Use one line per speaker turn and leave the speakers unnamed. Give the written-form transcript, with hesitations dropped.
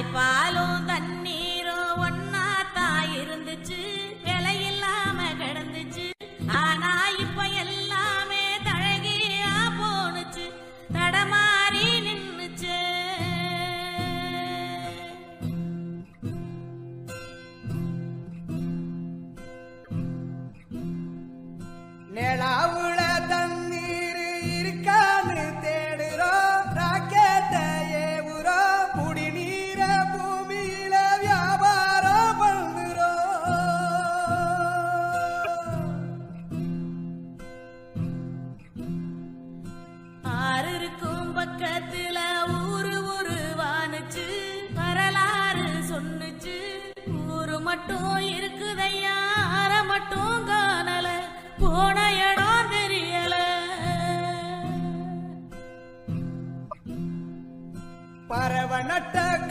தாய்ப்பாலும் தண்ணீரும் ஒன்னாத்தான் இருந்துச்சு, விலையில்லாம கிடந்துச்சு. ஆனா இப்ப எல்லாமே தழகியா போனுச்சு, தடமாறி நின்னுச்சு.
நிலாவுல தண்ணீர் இருக்கான்னு தேடுறோம், ராக்கெட்ட ஏவுறோம், குடிநீர பூமியில வியாபாரம் பண்ணுறோம்.
ஆறு இருக்கும் பக்கத்துல ஊரு உருவானுச்சு, வரலாறு சொன்னுச்சு. ஊரு மட்டும் இருக்குதையா